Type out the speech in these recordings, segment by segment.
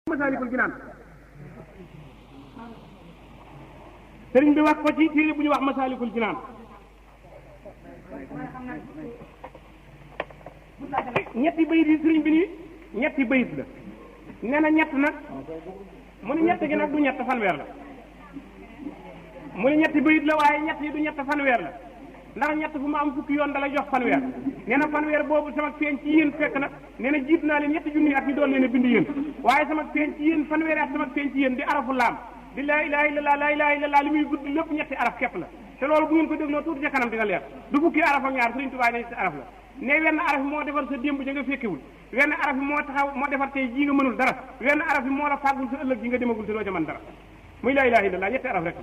Masaalikul Jinaan sëriñ bi wax ko ci téere bu ñu wax Masaalikul Jinaan ñetti bayit yi sëriñ bi nii ñetti bayit la nee na ñett nag mu ne ñett gi nag du ñett fanweer la mu ne ñetti bayit la waaye ñett yi du ñett fanweer la ndax ñett fu mu am fukki yoon dalay jox fanweer nee na fanweer boobu sama feeñ ci yéen fekk na nee na jiit naa leen ñetti junni at ñu doon leen a bind yéen waaye sama feeñ ci yéen fanweeri at sama feeñ ci yéen di arafu laam di laa ilaha illallah laa ilaha illallah li muy gudd lépp ñetti araf képp la te loolu bu ngeen ko dégloo tuuti ca kanam dina leer du fukki araf ak ñaar Sëriñ Tuubaa ne ñetti araf la ne wenn araf moo defar sa démb ja nga fekkewul wenn araf moo taxaw moo defar tey jii nga mënul dara wenn araf moo la fàggul sa ëllëg ji nga demagul te doo ca mën dara muy laa ilaha illallah ñetti araf rek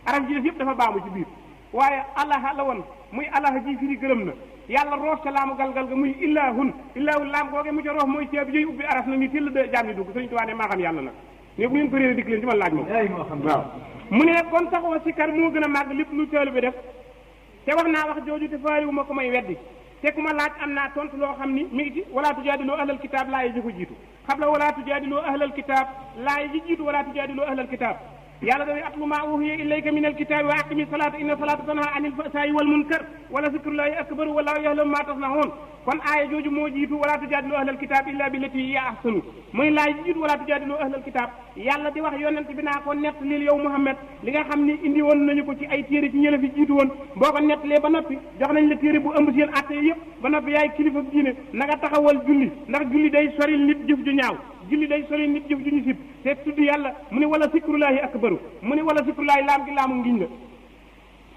araf ji def yëpp dafa baamu ci biir waaye allah la woon muy allah ji firi gërëm na yàlla roof ca laamu galgal ga muy illahun laam googe mu ca roof mooy ceeb joy ubbi araf na ni till de jaam ni dugg Sëriñ Tuubaa ne maa xam yàlla nag ne bu ngeen ko réere dikk leen ci man laaj moom waaw mu ne kon saxoo sikkar moo gën a màgg lépp lu teelu bi def te wax naa wax jooju te faaliwu ma ko may weddi te ku ma laaj am naa tontu loo xam ni mi ngi ci wala tujaadiloo ahlal kitaab laa yi ji ko jiitu xabla wala tujaadiloo ahlal kitaab laa yi ji jiitu wala tujaadiloo ahlal kitaab yàlla dafay atlu maa uhiya ilayka min alkitaabi wa aqimi salaata inna salaata tanha anil fasaayi wal munkar wala zikrullahi akbaru wallahu ya'lamu ma tasnaun kon aaya jooju moo jiitu wala tujaadilu ahlal kitaab illa billati hiya ahsanu muy laay jiitu wala tujaadilu ahlal kitaab yàlla di wax yonent bi naa ko nett lil yow Muhammad li nga xam ni indi woon nañu ko ci ay téere ci ñëla fi jiitu woon boo ko nettalee ba noppi jox nañ la téere bu ëmb seen atte yëpp ba noppi yaay kilifa diine na nga taxawal julli ndax julli day soril nit jëf ju ñaaw julli day soril nit jëf ju ñu sib te tudd yàlla mu ne wala zikrullahi akbaru mu ne wala zikrullahi laam gi laamu ngiñ la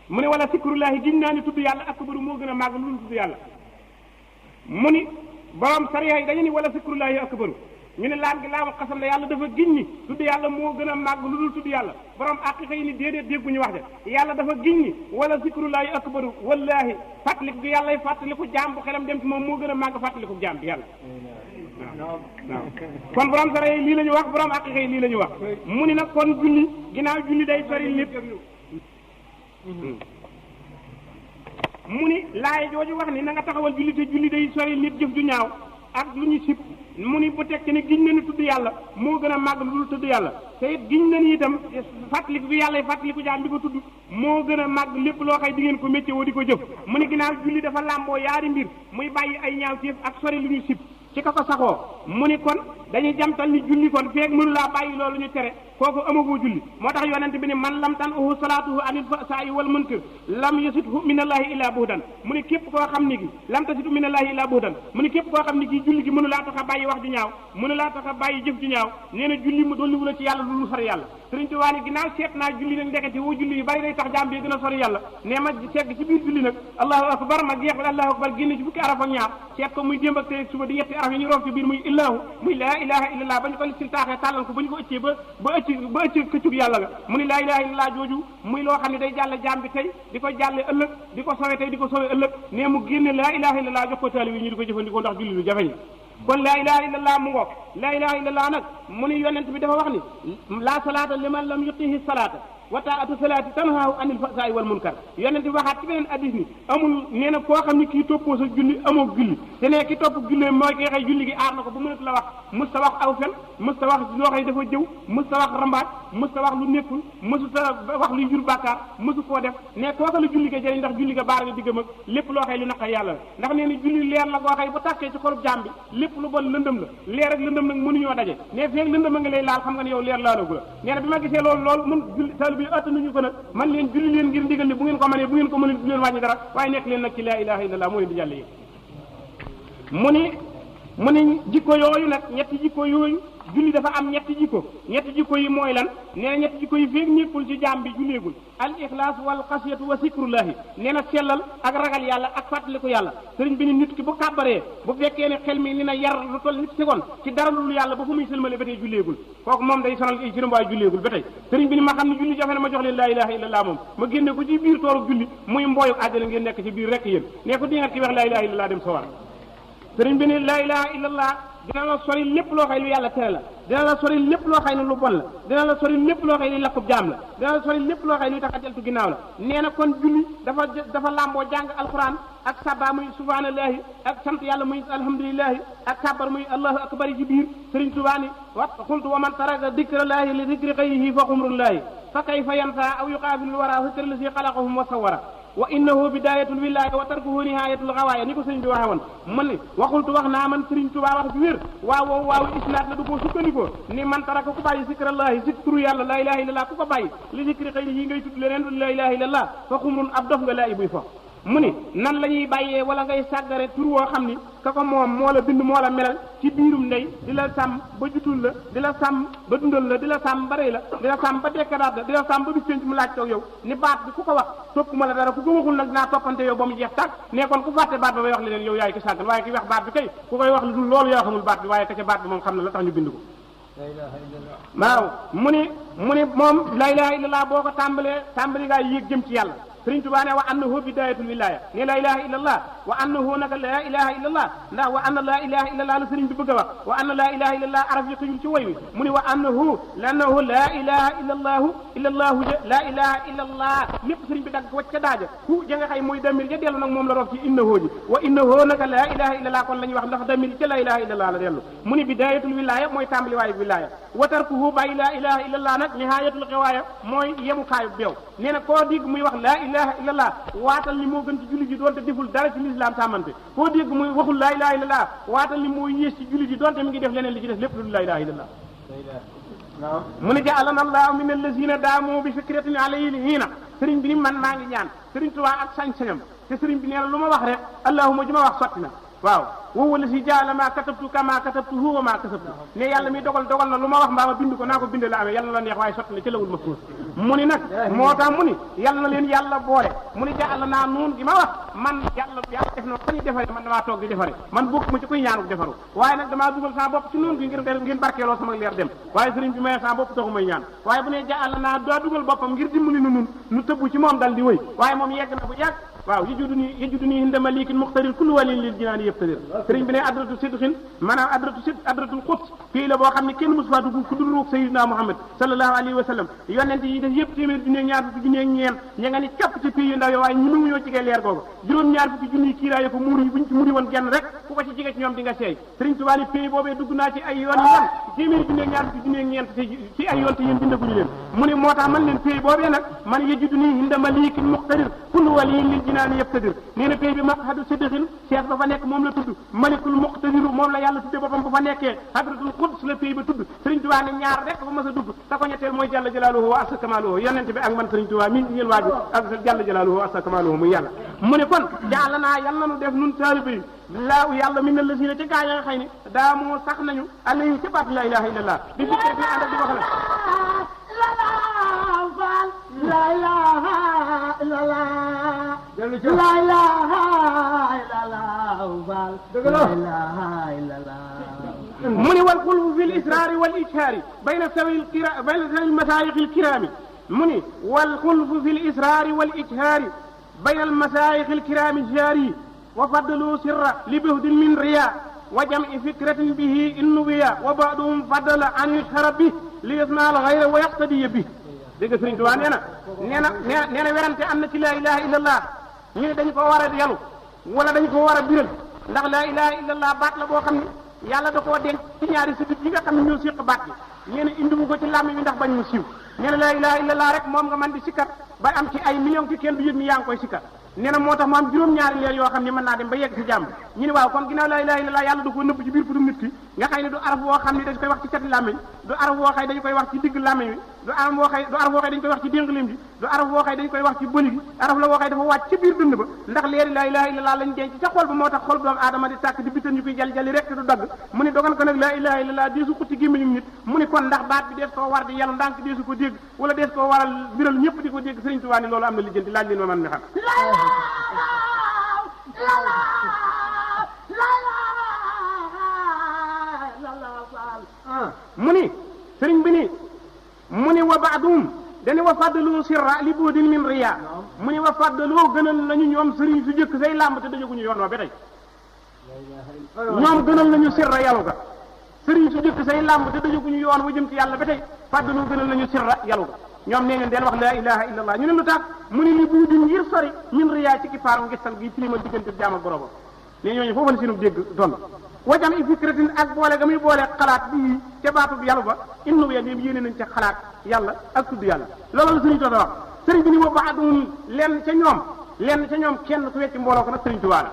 mu ne wala zikrullahi giñ naa ni tudd yàlla akbaru moo gën a màgg lu dul tudd yàlla mu ni borom sariya yi dañu ni wala zikrullahi akbaru ñu ne laam gi laamu xasam la yàlla dafa giñ ni tudd yàlla moo gën a màgg lu dul tudd yàlla borom aqiqa yi ni déedéet dégguñu wax de yàlla dafa giñ ni wala zikrullahi akbaru wallahi fàttaliku gi yàlla fàttaliku jaam bu xelam dem ci moom moo gën a màgg fàttaliku jaam bi yàlla waaw kon borom sariya yi lii la ñu wax borom aqiqa yi lii la ñu wax mu ni nag kon julli ginnaaw julli day sori lépp mu ni laay jooju wax ni na nga taxawal julli te julli day sori nit jëf ju ñaaw ak lu ñu sib mu ni bu tekki ne giñ na ni tudd yàlla moo gën a màgg lu dul tudd yàlla te it giñ na ni itam fàttaliku bi yàlla fàttaliku jaam di ko tudd moo gën a màgg lépp loo xëy di ngeen ko métier woo di ko jëf mu ni ginnaaw julli dafa làmboo yaari mbir muy bàyyi ay ñaaw téef ak sori lu ñu sib ci ka ko saxoo mu ni kon dañuy jamtal ni julli kon feeg mënu laa bàyyi loolu ñu tere kooku amagoo julli moo tax yonent bi ne man lam tan uhu salaatuhu anil fasaa'i wal munkar lam yasithu minallahi illa buhdan mu ni képp koo xam ni gi lam tasitu minallahi illa buhdan mu ni képp koo xam ni kii julli gi mënu laa tax a bàyyi wax ju ñaaw mënu laa tax a bàyyi jëf ju ñaaw nee na julli mu dolliwu la ci yàlla lu sori yàlla Sëriñ Tuubaa ni ginnaaw seet naa julli nag ndekete woo julli yu bari day tax jaam bi gën a sori yàlla nee ma segg ci biir julli nag allahu akbar ma jeex allahu akbar génn ci fukki araf ak ñaar seet ko muy démb ak tey suba di yetti araf yi ñu roof ci biir muy illahu muy laa ilaha illallah ba ñu ko listil taaxee tàllal ko ba ñu ko ëccee ba ëcc këccug yàlla nga mu ni laa ilaha illallah jooju muy loo xam ne day jàlle jaam bi tey di ko jàlle ëllëg di ko sowe tey di ko sowe ëllëg nee mu génne laa ilaha illallah jox ko taali yi ñu di ko jëfandikoo ndax julli lu jafeñ kon laa ilaha illallah mu ngoog laa ilaha illallah nag mu ni yonent bi dafa wax ni laa salaata liman lam yutihi salaata wa taatu salaati tanhaahu anil fasaa'i wal munkar yonent bi waxaat ci beneen addis ni amul nee na koo xam ni kii toppoo sa julli amoo julli te ne ki topp julli mooy ki xëy julli gi aar na ko ba mënatu la wax mës ta wax aw fen mës ta wax loo xëy dafa jëw mës ta wax rambaaj mës ta wax lu nekkul mësu ta wax luy jur bàkkaar mësu koo def ne kooka la julli ga jëriñ ndax julli ga baar nga diggam ak lépp loo xëy lu naqar yàlla la ndax nee na julli leer la koo xëy bu tàkkee ci xolub jaam bi lépp lu bon lëndëm la leer ak lëndëm nag mënuñoo daje ne feeg lëndëm a nga lay laal xam nga ne yow leer laalagu la nee na bi ma gisee loolu mun julli bi attanuñu ko nag man leen julli leen ngir ndigal ni bu ngeen ko mënee bu ngeen ko mënee du leen wàññi dara waaye nekk leen nag ci laa ilaha illallah moo leen di jàll yi mu ni jikko yooyu nag ñetti jikko yooyu julli dafa am ñetti jikko yi mooy lan nee na ñetti jikko yi feeg nekkul ci jaam bi julleegul al ixlaas wal xasiyatu wa zikrullahi nee na sellal ak ragal yàlla ak fàttaliku yàlla sëriñ bi ni nit ki bu kàbbaree bu fekkee ne xel mi ni na yar lu toll nit seconde ci dara lu yàlla ba fu muy sëlmale ba tey julleegul kooku moom day sonal ci waaye julleegul ba tey sëriñ bi ni ma xam ne julli jafe na ma jox leen laa ilaha illallah moom ma génne ko ci biir toolu julli muy mbooyu àjjana ngeen nekk ci biir rek yéen ne ko di nga ki wax laa ilaha illallah dem sawar sëriñ bi ni laa ilaha illallah dina la sori lépp loo xëy lu yàlla tere la dina la sori lépp loo xëy ne lu bon la dina la sori lépp loo xëy ni lakkub jaam la dina la sori lépp loo xëy luy tax a deltu ginnaaw la nee na kon julli dafa làmboo jàng alquran ak sabba muy subhanallahi ak sant yàlla muy alhamdulillahi ak kabar muy allahu akbar ci biir Sëriñ Tuubaa ni wa xultu wa man taraka dikrallahi li dikri xayrihi fa xumrullahi fa kayfa yansa aw yuqaabilu wara zikra lasi xalaqahum wa sawara wa innahu bidayatul wilaaya wa tarkuhu nihayatul xawaaya ni ko sëriñ bi waxe woon man ni waxultu wax naa man Sëriñ Tuubaa wax ci wér waaw isnaat la du ko sukkandikoo ni man taraka ku bàyyi zikrallahi zikru yàlla la ilaha illallah ku ko bàyyi li zikri xayrihi ngay tudd leneen du la ilaha illallah fa xumrun ab dof nga laa ibuy fo mu ni nan la ñuy bàyyee wala ngay sàggare tur woo xam ni ka ko moom moo la bind moo la melal ci biirum ndey di la sàmm ba jutul la di la sàmm ba dundal la di la sàmm ba rëy la di la sàmm ba dekkadaat la di la sàmm ba bis penc mu laaj toog yow ni baat bi ku ko wax toppuma la dara ku ko waxul nag dinaa toppante yow ba mu jeex tàkk ne kon ku fàtte baat ba bay wax li leen yow yaay ki sàggan waaye ki wax baat bi kay ku koy wax lu dul loolu yaa xamul baat bi waaye ka ca baat bi moom xam na la tax ñu bind ko waaw mu ni moom la ilaha illallah boo ko tàmbali ngaa yéeg jëm ci yàlla Sëriñ Tuubaa ne wa annahu bidayatul wilaya ne la ilaha illallah wa annahu naka la ilaha illallah ndax wa anna la ilaha illallah la sëriñ bi bëgg a wax wa anna la ilaha illallah araf yi xëyul ci woy wi mu ni wa annahu lannahu la ilaha illallahu la ilaha illallah lépp sëriñ bi dagg ko wacc ca daaja ku ja nga xay mooy damir ja dellu nag moom la rof ci innahu ji wa innahu naka la ilaha illallah kon la ñuy wax ndax damir ca la ilaha illallah la dellu mu ni bidayatul wilaya mooy tàmbali waayu wilaya wa tarkuhu bàyyi la ilaha illallah nag nihayatul xiwaaya mooy yemukaayu beew nee na koo digg muy wax la ilaha illallah waatal ni moo gën ci julli ji doonte deful dara ci lislaam sàmmante koo dégg muy waxul laa ilaha illallah waatal ni moo yées ci julli ji doonte mi ngi def leneen li ci def lépp lu laa ilaha illallah mu ne ja'alana allahu min allazina daamu bi fikratin alayhi hiina sëriñ bi ni man maa ngi ñaan sëriñ Tuubaa ak sañ-sañam te sëriñ bi nee na lu ma wax rek allahuma ji ma wax sotti na waaw woowu la si jaala maa katabtu kama katabtuhu wa maa kasabtu ne yàlla mi dogal na lu ma wax mbaa ma bind ko naa ko bind la amee yàlla na la neex waaye sotti na ci lawul mahfuus mu ni nag moo tax mu ni yàlla na leen yàlla boole mu ni jaala naa nuun gi ma wax man yàlla def na ko ñuy defare man damaa toog di defare man bokk ma ci koy ñaanu defaru waaye nag damaa dugal sama bopp ci nuun gi ngir barkeeloo sama leer dem waaye sëriñ bi maye sama bopp taxu may ñaan waaye bu ne jaala naa daa dugal boppam ngir dimbali nu tëbb ci moom dal di wëy waaye moom yegg na bu yàgg waaw yëjudu nii hinda malikin muxtarir kullu walin lil jinaani yëptadir sëriñ bi ne adratu sidqin maanaam adratul quds fii la boo xam ne kenn mosu faa dugg ku dul ruug sayyidina Muhammad sallallahu alayhi wa sallam yonent yi def yëpp téeméer junni ñaar fukki junni ñeent ña nga ni capp ci pays yu ndaw yo waaye ñi mu ñoo jigee leer googu juróom-ñaar fukki junni kiiraay ko muur yi buñ ci muri woon genn rek ku ko ci jige ci ñoom di nga seey sëriñ Tuubaa ni pays boobee dugg naa ci ay yoon yoon téeméer junni ñaar fukki junni ñeent ci ay yoon te yéen bindaguñu leen mu ne moo tax man leen pays boobee nag man yëjudu nii hinda malikin muxtarir kullu walin lil jinaani yëptadir nee na pays bi maqhadu sidqin cheikh ba fa nekk moom la tudd malikul muqtadiru moom la yàlla tudde boppam bu fa nekkee hadratul quds la pays ba tudd Sëriñ Tuubaa ne ñaar rek ba mas a dugg ta ko ñetteel mooy jalla jalaaluhu wa asa kamaaluhu yonent bi ak man Sëriñ Tuubaa mi ngeen waaju ak jalla jalaaluhu wa asa kamaaluhu muy yàlla mu ne kon jàll naa yal nanu def nun taalibe yi laaw yàlla min na la si ne ci gaa ya nga xëy ne daa moo sax nañu alayhi ci baat la ilaha illallah di fikkee fi ànd ak di wax la ilaha illallah la ilaha illallah la ilaha illallah mu ni wal xulfu fi l israari wal ijhaari bayna sawi al masaayixi al kiraami mu ni wal xulfu fi l israari wal ijhaari bayna al masaayixi al kiraami jaari wa faddalu sirra li buhdin min riya wa jam'i fikratin bihi innuwiya wa ba'duhum faddala an yushhara bi li yasma al ghayra wa yaqtadiya bi dégg nga Sëriñ Tuubaa nee na werante am na ci laa ilaha illallah ñu ne dañ ko war a yalu wala dañ ko war a biral ndax laa ilaha illallah baat la boo xam ne yàlla da koo denc ci ñaari sëbit yi nga xam ne ñoo séq baat bi nee na indiwu ko ci làmmiñ bi ndax bañ mu siiw nee na laa ilaha illallah rek moom nga man di sikkar ba am ci ay millions ci kenn du yëg ni yaa ngi koy sikkar nee na moo tax mu am juróom-ñaari leer yoo xam ne mën naa dem ba yegg ci jàmm ñu ne waaw kon ginnaaw laa ilaha illallah yàlla da koo nëbb ci biir putum nit ki nga xëy ne du araf woo xam ne dañ koy wax ci cati làmmiñ du araf woo xëy dañu koy wax ci digg làmmiñ wi du araf woo xëy dañu koy wax ci déngalim ji du araf woo xëy dañu koy wax ci bëli gi araf la woo xëy dafa wàcc ci biir dënd ba ndax leeri laa ilaha illallah lañ denc ca xol ba moo tax xol doomu aadama di tàkk di bitan ñu koy jali rek te du dagg mu ne dogan ko nag laa ilaha illallah deesu xutti gémmiñum nit mu ne kon ndax baat bi dees koo war di yàlla ndànk deesu ko dégg wala dees koo waral biral ñëpp di ko dégg Sëriñ Tuubaa ni loolu am na lijjanti laaj leen ma man mi xam mu ni sëriñ bi ni mu ni wa baadum dañu wa faddalu sirra li buudin min riya mu ni wa faddalu gënal nañu ñoom sëriñ su jëkk say làmb te dajaguñu yoon wa ba tey ñoom gënal nañu sirra yalu ga sëriñ su jëkk say làmb te dajaguñu yoon wa jëm ci yàlla ba tey fàddaloo gënal nañu sirra yalu ñoom nee ngeen deen wax la ilaha illallah ñu ne lu tax mu ne li buu di ngir sori min riyaa ci ki faaru ngistal gi tilimal diggante jaam ak borom ne ñooñu foofu la seenu dégg doon wajam i fikratin ak boole ga muy boole xalaat bii ca baatu bi yàlla ba innu ya ñoom yéene nañ ca xalaat yàlla ak tudd yàlla loolu la sëriñ Tuubaa wax sëriñ bi ni wa baadum lenn ca ñoom kenn ku wecc mbooloo ko nag sëriñ Tuubaa la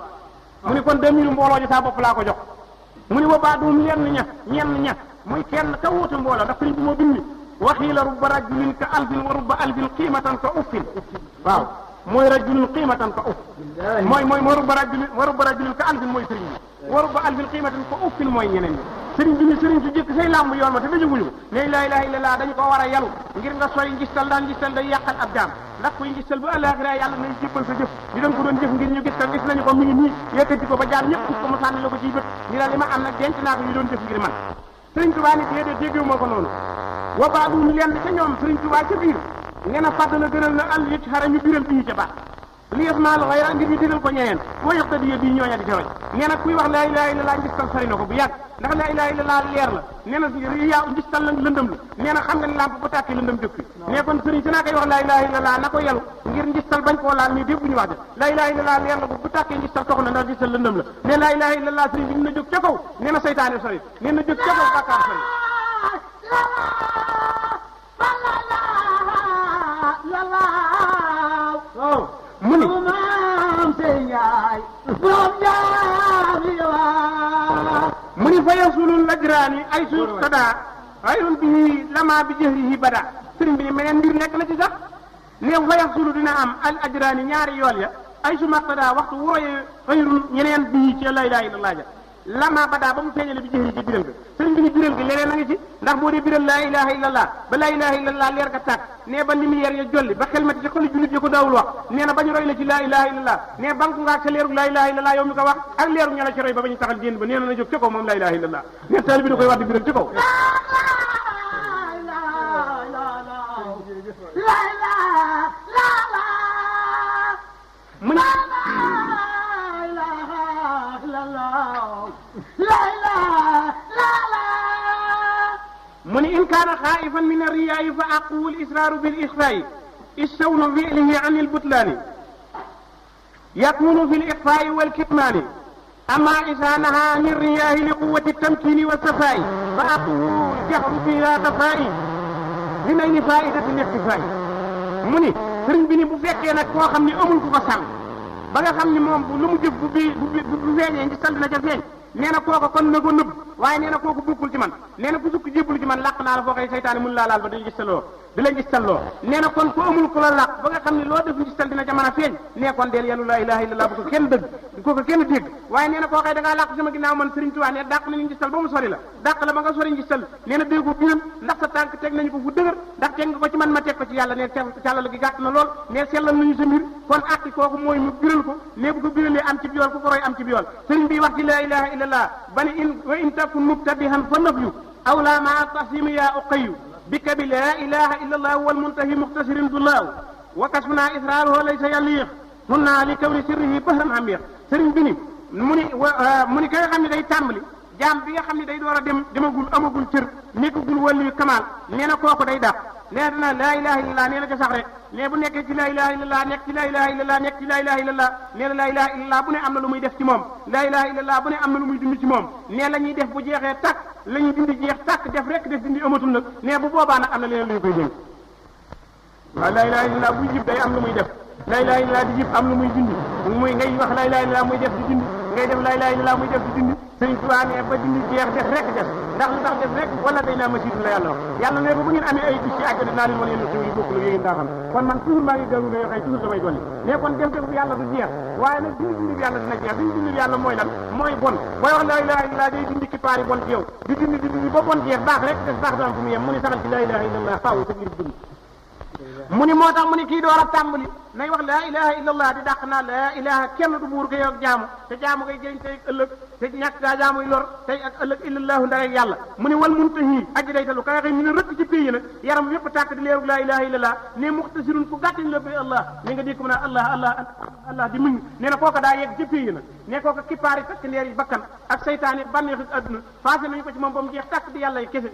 mu ni kon 2000 mbooloo ji saa bopp laa ko jox mu ni wa baadum ñenn ña muy kenn ka wuute mbooloo ndax sëriñ bi moo bind waxiila rubba rajulin ka alfin wa rubba alfin qiimatan ka uffin waaw mooy rajulin qiimatan ka uff mooy rubba rajulin ka alfin mooy sëriñ bi wa rubba alfin qiimatan ka uffin mooy ñeneen ñi sëriñ bi ni sëriñ su jëkk say làmb yoon ma te dajaguñu ne la ilaha illallah dañu ko war a yalu ngir nga sori ngistal daan ngistal day yàqal ab jaam ndax kuy ngistal bu àllaaxira yàlla nay jébbal sa jëf di doon ko doon jëf ngir ñu gis nañu ko mi ngi nii yëkkati ko ba jaar ñëpp gis ko mu sànni la ko ciy bët ni la li ma am nag denc naa ko ñu doon jëf ngir man sëriñ Tuubaa ni déedéet déggewu ma ko noonu wa baadu lenn ca ñoom sëriñ Tuubaa ca biir nee na fàdd na gënal na àll yëg xara ñu biral bii ca baax li yasmaal xayra ngir ñu digal ko ñeneen boo yaqtadiya bii ñooña di ca roy nee na kuy wax laa ilaha illallah ngistal sori na ko bu yàgg ndax laa ilaha illallah leer la nee na yaa ngistal la lëndëm la nee na xam nga ni lamp bu tàkkee lëndëm jóg fi mais kon sëriñ si naa koy wax laa ilaha illallah na ko yelu ngir ngistal bañ koo laal mais dégguñu wax de laa ilaha illallah leer la bu tàkkee ngistal tox na ndax ngistal lëndëm la ne laa ilaha illallah sëriñ bi na jóg ca kaw nee na seytaane sori nee na jóg ca kaw bàkkaar sori mu ni mu ni fa yasulul ajraani ay suuf sada xayrun bihi lama bi jëhrihi bada sëriñ bi ni meneen mbir nekk na ci sax néew fa yasulu dina am al ajraani ñaari yool ya ay su maqtada waxtu wooye xayrun ñeneen bihi ci la ilaha illallah ja lama bada ba mu feeñale bi jëhri ci biral ga sëriñ bi ni biral gi leneen a ngi ci ndax boo dee biral laa ilaha illallah ba laa ilaha illallah leer ga tàkk nee ba lumière ya jolli ba xelmati ci xolu jullit ya ko daawul wax nee na ba ñu roy la ci laa ilaha illallah nee banku nga ak sa leerug laa ilaha illallah yow mi ko wax ak leerug ña la ci roy ba ñu taxal génn ba nee na jóg ca kaw moom laa ilaha illallah nee taali bi da koy wax di biral ci kaw mu ne mu ni in kaana xaa'ifan min arriyaa'i fa aqu al-israaru bil-ixfaa'i istawnu fi'lihi an al-butlaani yakunu fi al-ixfaa'i wal-kitmaani amma izaa nahaa an ar-riyaa'i li quwwati at-tamkiini was-safaa'i fa aqu al-jahru bilaa xafaa'i li nayli faa'idati al-ixtifaa'i mu ni sëriñ bi ni bu fekkee nag koo xam ne amul ku ko sàmm ba nga xam ni moom bu lu mu jëf bu feeñee ngi sal na ca feeñ nee na kooku kon na ko nëbb waaye nee na kooku bokkul ci man nee na ku sukk jébbalu ci man làq naa la foo koy seytaane mun laa laal ba di la gistaloo nee na kon ku amul ku la làq ba nga xam ne loo def ngistal dina ca mën a feeñ nee kon deel yàlla laa ilaha illallah bu ko kenn dëgg ko kenn dégg waaye nee na koo xëy da ngaa làq sama ginnaaw man Sëriñ Tuubaa ne dàq nañu ngistal ba mu sori la dàq la ba nga sori ngistal nee na déggu biram ndax sa tànk teg nañu ko fu dëgër ndax teg nga ko ci man ma teg ko ci yàlla ne càllal gi gàtt na lool ne sellal nañu sa mbir kon atti kooku mooy mu biral ko ne bu ko biralee am ci yool ku ko roy am ci yool sëriñ bi wax ci laa ilaha illallah bani in takun mubtadihan fa nafyu aw la maa tasimi ya uqayu bika bi laa ilaha illallah wal muntahi muxtasirin dullaaw wa kasfuna israaruhu laysa yaliix hunna li kawni sirrihi bahran amiix sëriñ bi ni mu ni ka nga xam ne day tàmbali jaam bi nga xam ne day door a demagul amagul cër nekkagul wàllu kamaal nee na kooku day dàq nee na laa ilaha illallah nee na ca sax rek mais bu nekkee ci laa ilaha illallah nekk ci laa ilaha illallah nekk ci laa ilaha illallah nee na laa ilaha illallah bu ne am na lu muy def ci moom laa ilaha illallah bu ne am na lu muy dund ci moom nee la ñuy def bu jeexee tàkk la ñuy dindi jeex tàkk def rek def dindi amatul nag nee bu boobaa nag am na leneen lu ñu koy dénk waaw laa ilaha illallah buy jib day am lu muy def laa ilaha illallah di jib am lu muy dindi muy ngay wax laa ilaha illallah muy def di dindi ngay def laa ilaha illallah muy def di dindi sëriñ Tuubaa ne ba dindi jeex def rek def ndax lu tax def rek wala day naa masiitu la yàlla wax yàlla ne ba bu ngeen amee ay bis ci àjjana dinaa leen wan yenn xew yi bokkul yéen daa xam kon man toujours maa ngi gënu nga xëy toujours damay dolli mais kon def def yàlla du jeex waaye nag dindi yàlla dina jeex dindi yàlla mooy lan mooy bon booy wax laa ilaha illallah day dindi ki paari bon ci yow di dindi ba bon jeex baax rek def baax du am fu mu yem mu ni saxal ci laa ilaha illallah faaw sa ngir dund mu ni moo tax mu ni kii door a tàmbali nay wax laa ilaha illallah di dàq naa laa ilaha kenn du buur ko yow jaamu te jaamu koy jëriñ tey ëllëg te ñàkk gaa jaamuy lor tey ak ëllëg illallahu ndare yàlla mu ne wal muntahi aji daytalu ka nga xam ne rëkk ci pays nag yaram yépp tàkk di leeru laa ilaha illallah ne muxtasirun ku gàttañ la bi allah ni nga dégg mu naan allah di muñ nee na kooka daa yegg ci pays nag ne kooka kippaari takk ndeer yi bakkan ak saytaane bànneexi adduna passé nañu ko ci moom ba mu jeex tàkk di yàlla yi kese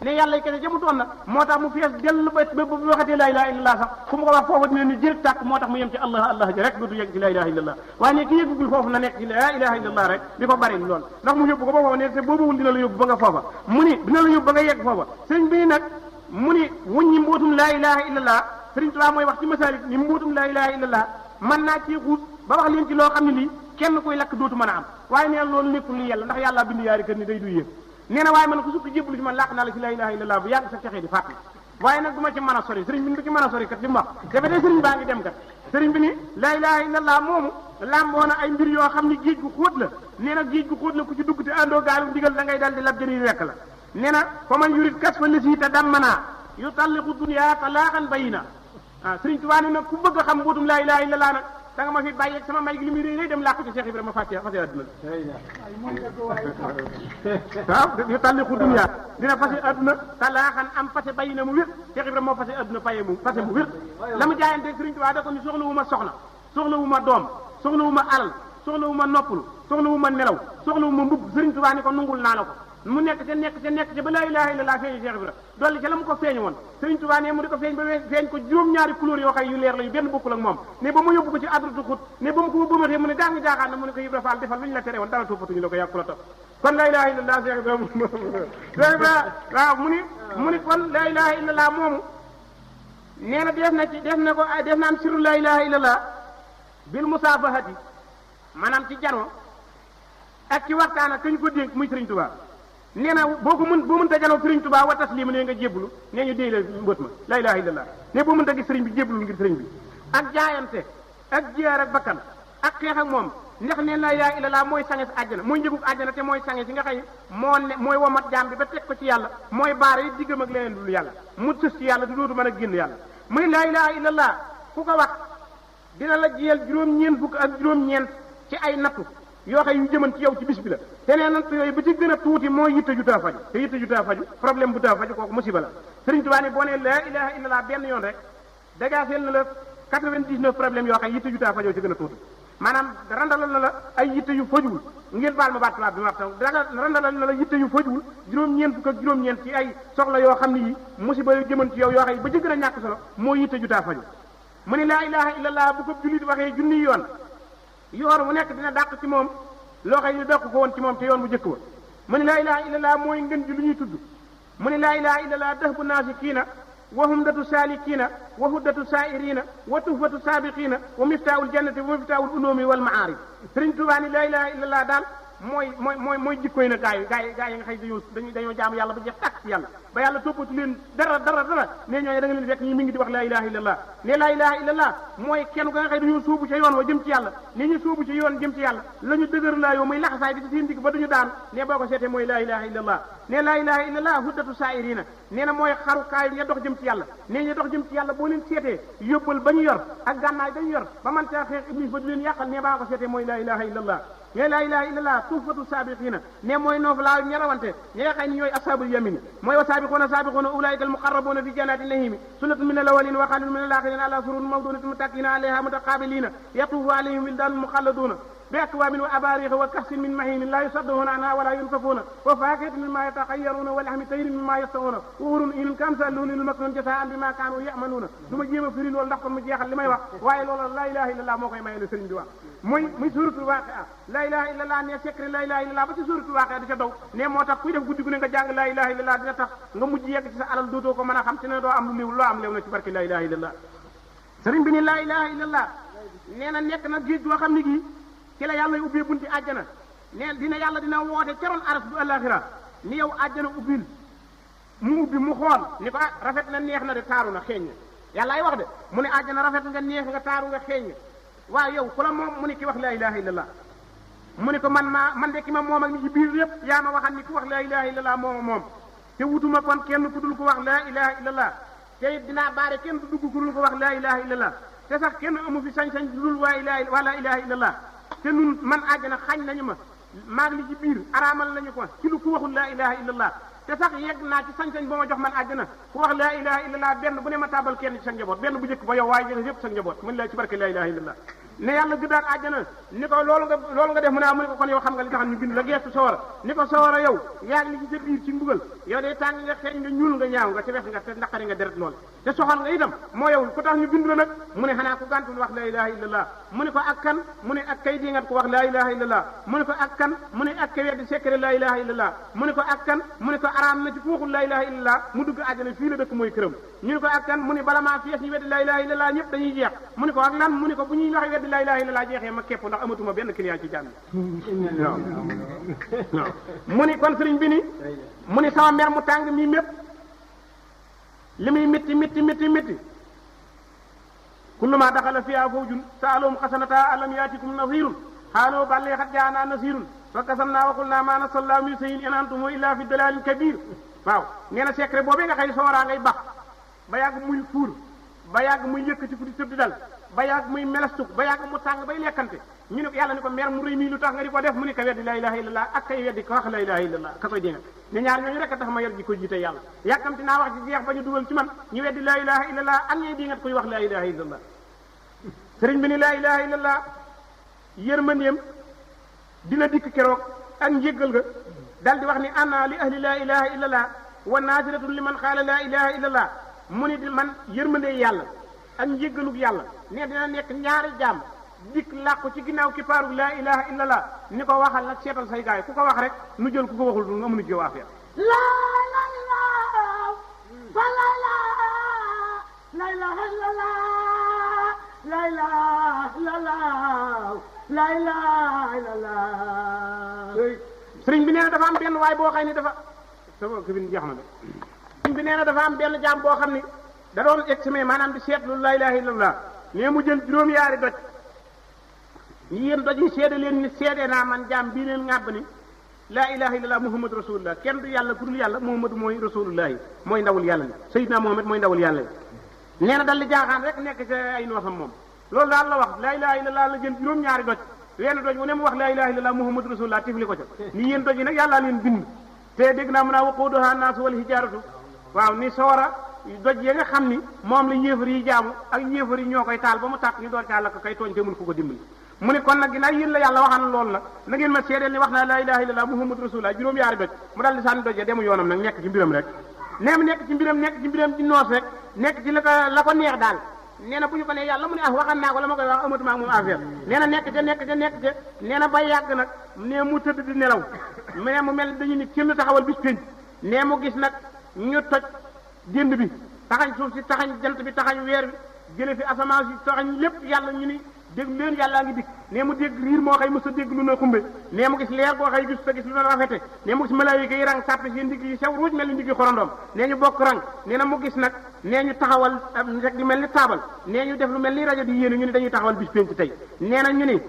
ne yàlla yi kese jamu doon nag moo tax mu fees dellu ba bu waxatee laa ilaha illallah sax fu mu ko wax foofu dina ni jërëk tàkk moo tax mu yem ci allah ji rek dootu yegg ci laa ilaha illallah waaye ne ki yëggugul foofu na nekk ci laa ilaha illallah rek di ko bari lool ndax mu yóbbu ko ba foofa ne te boobawul dina la yóbbu ba nga foofa mu ni dina la yóbbu ba nga yegg foofa sëriñ bi nag mu ni wuññi mbootum laa ilaha illallah sëriñ Tuubaa mooy wax ci masalik ni mbootum laa ilaha illallah mën naa ci xuut ba wax leen ci loo xam ne lii kenn koy lakk dootu mën a am waaye neen loolu nekkul li yàlla ndax yàlla bind yaari kër ni day du yéen nee na waaye man ko sukk jébbalu ci man làq naa la ci laa ilaha illallah bu yàgg sa texee di fàttali waaye nag du ma ci mën a sori sëriñ bi du ci mën a sori kat li mu wax dafa dee sëriñ baa ngi dem kat sëriñ bi ni laa ilaha illallah moomu lamboo na ay mbir yoo xam ni géej gu xóot la nee na géej gu xóot la ku ci dugg te àndoo gaalu ndigal da ngay dal di lab jëriñ rekk la nee na fa man yurit kas fa lisi te dammana yu talliqu dunya talaaxan bayina sëriñ Tuubaa ne nag ku bëgg a xam mbootum laa ilaha illallah nag da nga ma fi bàyyeeg sama may gi li muy réy dem làqu ci Cheikh Ibrahima fase adduna waaw yu talliqu dunya dina fase adduna talaaxan am fase bayina mu wér Cheikh Ibrahima moo fase adduna fase mu wér la mu jaayante sëriñ Tuubaa da ko ni soxla wu ma soxna soxla wu ma doom soxla wu ma alal soxla wu ma noppalu soxla wu ma nelaw soxla wu ma mbubb sëriñ Tuubaa ni ko nungul naa la ko mu nekk ca ba laa ilaha illallah feeñu Cheikh Ibrahima dolli ca la mu ko feeñu woon sëriñ Tuubaa ne mu di ko feeñ ba feeñ ko juróom-ñaari couleur yoo xay yu leer la yu benn bokkul ak moom ne ba mu yóbbu ko ci adratu xut ne ba mu ko bëmatee mu ne daa nga jaaxaan na mu ne ko Ibra Fall defal lu ñu la tere woon dara toppatuñu la ko yàgg ku la topp kon laa ilaha illallah Cheikh Ibrahima waaw mu ni kon laa ilaha illallah moomu nee na def na am sirru laa ilaha illallah bil musaafahati maanaam ci janoo ak ci waxtaan ak kañ ko dénk muy sëriñ Tuubaa nee na boo mënta janoo sëriñ Tuubaa wa taslimu ne nga jébbalu nee ñu déy la mbóot ma laa ilaha illallah ne boo mënta gis sëriñ bi jébbalu ngir sëriñ bi ak jaayante ak jiyaar ak bakkan ak xeex ak moom ndax neen laa ilaha illallah mooy sanges àjjana mooy njëgug àjjana te mooy sange si nga xëy mooy womat jaam bi ba teg ko ci yàlla mooy baara yi diggam ak leneen dul yàlla mu sës ci yàlla du dootu mën a génn yàlla muy laa ilaha illallah ku ko wax dina la jiyal juróom-ñeent fukk ak juróom-ñeent ci ay nattu yoo xam yu jëman ci yow ci bis bi la te nee natt yooyu ba ci gën a tuuti mooy yitte ju taa faju te yitte ju taa faju problème bu taa faju kooku musiba la Sëriñ Tuubaa ne boo nee laa ilaha illallah benn yoon rek dagaaseel na la 99 problème yoo xam yitte ju taa fajoo ci gën a tuuti maanaam randalal na la ay yitte yu fajuwul ngeen baal ma baat tubaab bi ma wax tax randalal na la yitte yu fajuwul juróom-ñeent fukk ak juróom-ñeent ci ay soxla yoo xam ne yi musiba yu jëman ci yow yoo xam ba ci gën a ñàkk solo mooy yitte ju taa faju mu ne laa ilaha illallah bu ko jullit waxee junni yoon wu nekk dina dàq ci moom loo xam ne dàq ko woon ci moom te yoon bu jëkk wa mu ne laa ilaha illallah mooy ngën ji lu ñuy tudd mu ne laa ilaha illallah dahbu naasikiina wa humdatu saalikiina wa huddatu saa'iriina wa tuhfatu saabiqiina wa miftaahul jannati wa miftaahul ulumi wal maarif Sëriñ Tuubaa ni laa ilaha illallah daal mooy jikkoy na gaa yi nga xëy dañoo jaamu yàlla ba jeex tàkk ci yàlla ba yàlla toppatu leen dara ne ñooñu da nga leen fekk ñi mi ngi di wax laa ilaha illallah ne laa ilaha illallah mooy kenn ko nga xëy dañoo sóobu ca yoon wa jëm ci yàlla ne ñu sóobu ci yoon jëm ci yàlla la ñu dëgër laa yow muy laxasaay bi ci seen digg ba duñu daanu ne boo ko seetee mooy laa ilaha illallah ne laa ilaha illallah huddatu saa'iriina nee na mooy xarukaay ya dox jëm ci yàlla ne ñu dox jëm ci yàlla boo leen seetee yóbbal ba ñu yor ak gànnaay ba ñu yor ba man caa xeex iblis ba du leen yàqal ne baa ko seetee mooy laa ilaha illallah ne laa ilaha illallah tuhfatu saabiqiina ne mooy noofu laa ñarawante ñi nga xam ne ñooy ashaabul yamini mooy wa saabiquuna saabiquuna ulaa'ika al-muqarrabuuna fi jannaati na'iim sunnatun min al-awwaliina wa xaliilun min al-aaxiriina alaa sururin mawduunatin muttaki'iina alayhaa mutaqaabiliina yatuufu alayhim wildaanun muxalladuuna بأكواب وأباريق وكأس من معين لا يصدعون عنها ولا ينصفون وفاكهة مما يتخيرون ولحم طير مما يشتهون وحور عين كأمثال اللؤلؤ المكنون جزاء بما كانوا يعملون duma jéem a firi loolu ndax kon mu jeexal li may wax waaye loolu la ilaha illallah moo koy maye la sëriñ bi wax muy suratul waaqia la ilaha illallah ne secret la ilaha illallah ba ci suratul waaqia di ca daw ne moo tax kuy def guddi gu ne nga jàng la ilaha illallah dina tax nga mujj yegg ci sa alal dootoo ko mën a xam te ne doo am lu léew loo am léew na ci barke la ilaha illallah sëriñ bi ni la ilaha illallah nee na nekk na géej goo xam ne gi ci la yàlla ubbee bunti àjjana ne yàlla dina woote caroon aras du alaxira ni yow àjjana ubbil mu ubbi mu xool ni ko rafet na neex na de taaru na xeeñ na yàllaay wax de mu ne àjjana rafet nga neex nga taaru nga xeeñ na waaw yow ku la moom mu ne ki wax la ilaha illallah mu ne ko man de ki ma moom ak ni ci biir yépp yaa ma waxal ni ku wax la ilaha illallah moom te wutuma kon kenn ku dul ko wax la ilaha illallah te it dinaa baare kenn du dugg ku dul ko wax la ilaha illallah te sax kenn amu fi sañ-sañ du dul waa la ilaha illallah te nun man àjjana xañ nañu ma maag li ci biir araamal nañu ko ci lu ku waxul laa ilaha illallah te sax yegg naa ci sañ-sañ ba ma jox man àjjana ku wax laa ilaha illallah benn bu ne ma tàbbal kenn ci sa njaboot benn bu njëkk ba yow waaye jël yëpp sa njaboot mën laa ci barke laa ilaha illallah ne yàlla gëddaat àjjana ni ko loolu nga def mu ne mu ne ko kon yow xam nga li tax ñu bind la geestu sawara ni ko sawara yow yaa ngi li ci sa biir ci mbugal yow day tàng nga xeeñ nga ñuul nga ñaaw nga te wex nga te naqari nga deret lool te soxal nga itam moo yow ku tax ñu bind la nag mu ne xanaa ku gàntul wax laa ilaha illallah mu ne ko ak kan mu ne ak kay dingat ko wax laa ilaha illallah mu ne ko ak kan mu ne ak kay weddi secret laa ilaha illallah mu ne ko ak kan mu ne ko araam na ci ku waxul laa ilaha illallah mu dugg àjjana fii la dëkk mooy këram ñu ne ko ak kan mu ne bala maa fees ñu weddi laa ilaha illallah ñëpp dañuy jeex mu ne ko ak lan mu ne ko bu ñuy waxe weddi laa ilaha illallah jeexee ma képp ndax amatuma benn client ci jàmm waaw waaw mu ni kon sëriñ bi ni mu ni sama mer mu tàng mii mépp li muy métti métti métti métti kulluma daxala fiha fawjun saalum xasanata alam yaatikum nasirun xaaloo ballee xat jaana nasirun fa kasamnaa waxul naa maa nasallahu min sayin in antum illa fi dalalin kabir waaw nee na secret boobee nga xëy sooraa ngay bax ba yàgg muy fuur ba yàgg muy yëkkati fu di tëb di dal ba yàgg muy melestuk ba yàgg mu tàng bay lekkante ñu ne ko yàlla ni ko mer mu rëy mii lu tax nga di ko def mu ni ko weddi laa ilaha illallah ak kay weddi ko wax laa ilaha illallah ka koy déngal ne ñaar ñooñu rek a tax ma yor ji ko jiite yàlla yàkkamti naa wax ci jeex ba ñu dugal ci man ñu weddi laa ilaha illallah ak ñuy dingat koy wax laa ilaha illallah sëriñ bi ni laa ilaha illallah yërmandeem dina dikk keroog ak njéggal ga dal di wax ni anna li ahli laa ilaha illallah wa naasiratun li man xaala laa ilaha illallah mu ni di man yërmande yàlla ak njéggalug yàlla ne dina nekk ñaari jaam dikk làqu ci ginnaaw kippaaru laa ilaha illallah ni ko waxal nag seetal say gaay ku ko wax rek nu jël ku ko waxul du amuñu jëw affaire la ilaha illallah la ilaha illallah la ilaha illallah sëriñ bi nee na dafa am benn waay boo xam ne dafa sama kibin jeex na de sëriñ bi nee na dafa am benn jaam boo xam ne da doon examen maanaam di seetlu la ilaha illallah ne mu jël juróom-yaari doj ñi yéen doj yi seede leen ni seede naa man jaam bii leen ŋàbb ni laa ilaha illallah muhammad rasulullah kenn du yàlla ku dul yàlla muhammad mooy rasulullah yi mooy ndawul yàlla li sayyidina muhammad mooy ndawul yàlla yi nee na dal di jaaxaan rek nekk ci ay noosam moom loolu daal la wax laa ilaha illallah la jël juróom-ñaari doj wenn doj wu ne mu wax laa ilaha illallah muhammad rasulullah tifli ko ca ni yéen doj yi nag yàllaa leen bind te dégg naa mun naa waquuduhaa naasu wal hijaaratu waaw ni soora doj ya nga xam ni moom la yéefar yi jaamu ak yéefar yi ñoo koy taal ba mu tàkk ñu door caa lakk kay tooñ te mun ko dimbali mu ne kon nag ginnaaw yéen la yàlla waxaan loolu nag na ngeen ma seedeel ni wax naa laa ilaha illallah muhammad rasulullah juróom-yaari doj mu dal di sànni doj ya demu yoonam nag nekk ci mbiram rek neem nekk ci mbiram di noos rek nekk ci la ko neex daal nee na bu ñu ko ne yàlla mu ne waxaan naa ko la ma koy wax amatuma ak moom affaire nee na nekk ca nee na ba yàgg nag nee mu tëdd di nelaw mais mu mel dañu ni kenn taxawal bis pénc nee mu gis nag ñu toj dénd bi taxañ suuf si taxañ jant bi taxañ weer bi jële fi asamaan si taxañ lépp yàlla ñu ni dégg leen yàllaa ngi dikk nee mu dégg riir moo xëy mos a dégg lu na xumbe nee mu gis leer boo xëy gis sa gis lu na rafete nee mu gis malaayika yi rang sàppe seen ndigg yi sew ruuj mel ni ndigg xorondoom nee ñu bokk rang nee na mu gis nag nee ñu taxawal rek di mel ni taabal nee ñu def lu mel ni rajo di yéene ñu ni dañuy taxawal bis penc tey nee na ñu ni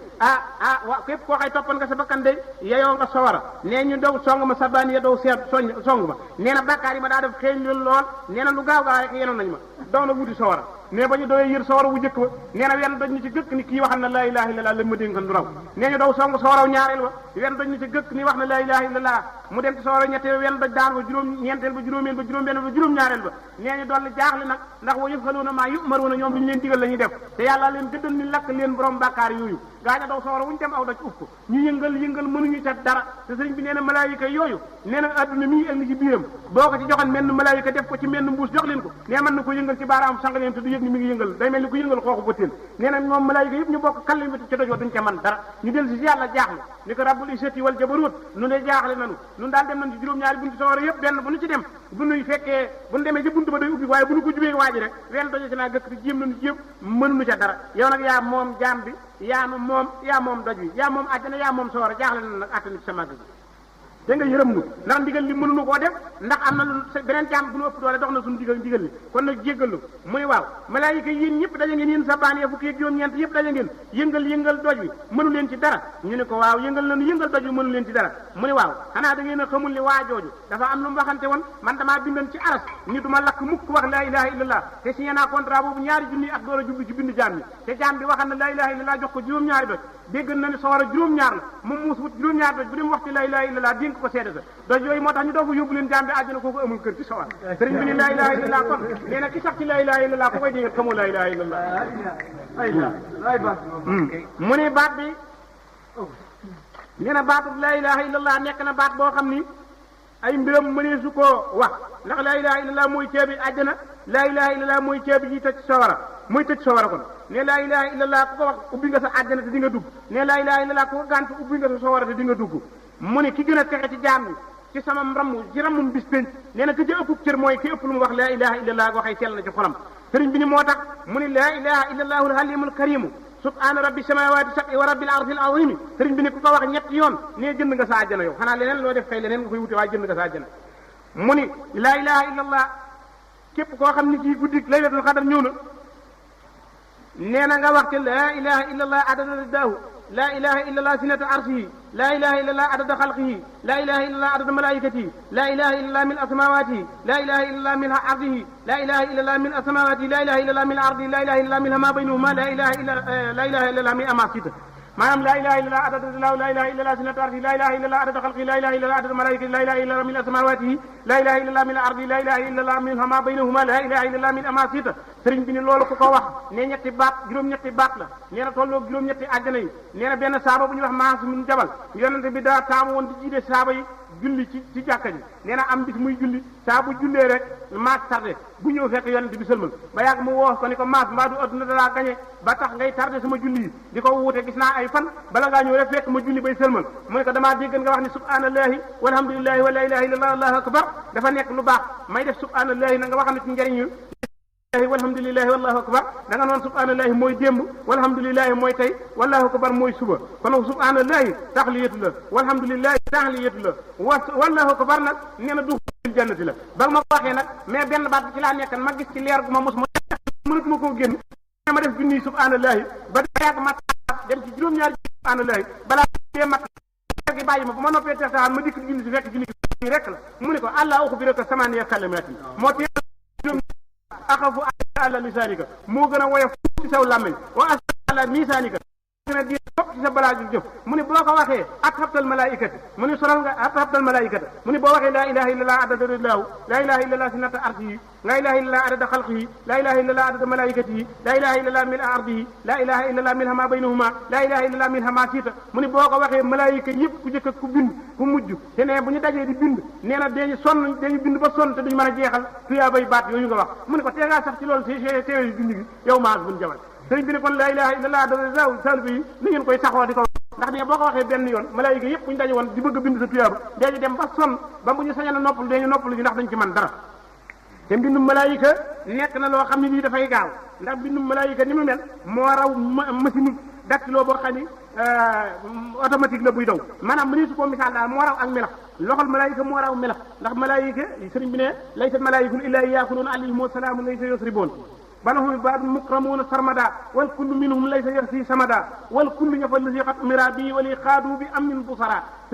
wa képp koo xëy toppan nga sa bakkan de yeyoo nga sawara nee ñu daw song ma sabaan ya daw seet song ma nee na bàkkaar yi ma daa def xeeñ leen lool nee na lu gaaw rek yenoon nañu ma daw na wuti sawara nee ba ñu dawee yër sawara wu jëkk ba nee na wenn doj ni ci gëkk ni kii waxal na laa ilaha illallah la ma dénkan du raw nee ñu daw song sawaraw ñaareel ba wenn doj ni ci gëkk ni wax na laa ilaha illallah mu dem ci sawaraw ñetteel wenn doj daan ba juróom ñeenteel ba juróomeel ba juróom-benn ba juróom-ñaareel ba nee ñu dolli jaaxle nag ndax wa yëfaluuna maa yu'maruuna ñoom li ñu leen digal la ñuy def te yàlla leen gëddal ni lakk leen borom bàkkaar yooyu gaaña daw sawara wuñu dem aw doj uf ko ñu yëngal mënuñu ca dara te sëriñ bi nee na malaayika yooyu nee na adduna mii ak li ci biiram boo ko ci joxan menn malaayika def ko ci menn mbuus jox leen ko nee mën na ko yëngal ci baaraam sang leen te du yëg ni mi ngi yëngal day mel ni ko yëngal xooxu bëttéen nee na moom malaayika yëpp ñu bokk kallimatu ca doj wa duñ ca man dara ñu del si yàlla jaaxle ni ko rabbul izzati wal jabarut nu ne jaaxle nanu nun daal dem nañ ci juróom-ñaari buntu sawara yëpp benn bu ñu ci dem bu nuy fekkee bu ñu demee ci buntu ba day ubbi waaye bu ñu ko jubee waaji rek wenn doje si naa gëkk di jéem nañu jéem mënuñu ca dara yow nag yaa moom jaam bi yaa moom doj wi yaa moom àjjana yaa moom sawara jaaxle na nag attani ci sa màgg bi te nga yërëm nu ndax ndigal li mënuñu koo def ndax am na lu beneen jaam bu ñu ëpp doole dox na suñu ndigal li kon nag jéggalu muy waaw malaayika yéen ñëpp daje ngeen yéen sabaan ya fukki ak juróom-ñeent yëpp daje ngeen yëngal doj wi mënu leen ci dara ñu ne ko waaw yëngal doj wi mënu leen ci dara mu ne waaw xanaa da ngeen a xamul ni waa jooju dafa am lu mu waxante woon man damaa bindoon ci aras ni duma lakk mukk wax laa ilaha illallah te signé naa contrat boobu ñaari junni ak door a jublu ci bind jaam ñi te jaam bi waxal na laa ilaha illallah jox ko juróom-ñaari doj dégg na ne sawara juróom-ñaar la moom muus wut juróom-ñaar doj bu dem wax ci laa ilaha illallah dénk ko seede sa doj yooyu moo tax ñu doog a yóbbu leen jaam bi àjjana kooku amul kër ci sawara sëriñ bi ni laa ilaha illallah kon nee na ki sax ci laa ilaha illallah ku koy dingat xamoo laa ilaha illallah mu ne baat bi nee na baatu laa ilaha illallah nekk na baat boo xam ni ay mbiram mënee su koo wax ndax laa ilaha illallah mooy ceebi àjjana laa ilaha illallah mooy ceebi ji tëj sawara muy tëj sawara kon ne laa ilaha illallah ku ko wax ubbi nga sa àjjana te di nga dugg ne laa ilaha illallah ku ko gànt ubbi nga sa sawara te di nga dugg mu ne ki gën a texe ci jaam ñi ci sama ramm ci rammum bis penc nee na ki ci ëpp cër mooy ki ëpp lu mu wax laa ilaha illallah waxee sell na ci xolam sëriñ bi ni moo tax mu ne laa ilaha illallahu alhalimul karimu subhaana rabbi samawati sab'i wa rabbil arshil azimi sëriñ bi ni ku ko wax ñetti yoon nee jënd nga sa àjjana yow xanaa leneen loo def kay leneen nga koy wute waaye jënd nga sa àjjana mu ni laa ilaha illallah képp koo xam ni ci guddi laylatul xadar ñëw na nee na nga wax ci laa ilaha illallah adada ridaahu laa ilaha illallah sinata arsihi laa ilaha illallah adada xalqihi laa ilaha illallah adada malaikatihi laa ilaha illallah min asmawatihi laa ilaha illallah min ardihi laa ilaha illallah min asmawatihi laa ilaha illallah min ardihi laa ilaha illallah min ma baynahuma laa ilaha illallah min amasita maanaam laa ilaha illallah adada rilaahu laa ilaha illallah sinata arsihi laa ilaha illallah adada xalqihi laa ilaha illallah adada malaikatihi laa ilaha illallah min asmawatihi laa ilaha illallah min ardihi laa ilaha illallah min ma baynahuma laa ilaha illallah min amasita sëriñ bi ni loolu ku ko wax ne ñetti baat juróom-ñetti baat la nee na tolloog juróom-ñetti àjjana yi nee na benn saaba bu ñuy wax Maas min Jabal yonente bi daa taamu woon di jiite saaba yi julli ci jàkka ji nee na am bis muy julli saa bu jullee rek Maas tardé bu ñëw fekk yonente bi sëlmal ba yàgg mu woo ko ni ko Maas mbaa du adduna dalaa gañe ba tax ngay tardé sama julli yi di ko wuute gis naa ay fan bala ngaa ñëw rek fekk ma julli bay sëlmal mu ne ko damaa dégg nga wax ni subhanallahi walhamdulillahi wa la ilaha illallah allahu akbar dafa nekk lu baax may def subhanallahi na nga waxam ne ci njëriñ walhamdulillahi wallahu akbar da nga noon subhanallahi mooy démb walhamdulillahi mooy tey wallahu akbar mooy suba kon subhanallahi taxliyatu la walhamdulillahi taxliyatu la wallahu akbar nag nee na duxul jannati la ba ma ko waxee nag mais benn baat bi ci laa nekkan ma gis ci leer gu ma mos ma mënatuma koo génn ma def junniy subhanallahi ba da yàgg ma dem ci juróom-ñaari subhanallahi balaa dee mat gi bàyyi ma bu ma noppee textaan ma dikk julli si fekk julli gi rek la mu ne ko allah uxbiraka samaniya kalimatin moo axafu ala lisaanika moo gën a woyof ci saw làmmiñ wa asal ala misaanika gën a di topp ci sa balaa ju jëf mu ne boo ko waxee athabtal malaikati mu ne sonal nga athabtal malaikata mu ne boo waxee laa ilaha illallah adada rilaahu laa ilaha illallah sinata arsihi laa ilaha illallah adada xalqihi laa ilaha illallah adada malaikatihi laa ilaha illallah min ardihi laa ilaha illallah min ma baynahuma laa ilaha illallah min ma siita mu ne boo ko waxee malaayika yëpp ku jëkk ak ku bind ku mujj te ne bu ñu dajee di bind nee na dañu sonn dañu bind ba sonn te duñu mën a jeexal tuyaa bay baat yooyu nga wax mu ne ko tee ngaa sax ci loolu teewe bind gi yow Maas bun Jabal sëriñ bi ne kon laa ilaha illallah adada salbi yi ni ngeen koy saxoo di ko ndax ne boo ko waxee benn yoon malaayika yëpp bu ñu daje woon di bëgg a bind sa tuyaaba dañu dem ba sonn ba bu ñu sañoon a noppalu dañu noppalu ñu ndax dañ ci mën dara te mbindum malaayika nekk na loo xam ne nii dafay gaaw ndax mbindum malaayika ni mu mel moo raw machine dactylo boo xam ni automatique la buy daw maanaam mëneesu koo misaal daal moo raw ak melax loxol malaayika moo raw melax ndax malaayika sëriñ bi ne laysa malaayikun illaa yaakuluuna alayhim wa salaamun laysa yusriboon banahum ibaadun mukramuuna sarmada wal kullu minhum laysa yarsi samada wal kullu ñafa lasi xat umira bi wali xaadu bi am min busara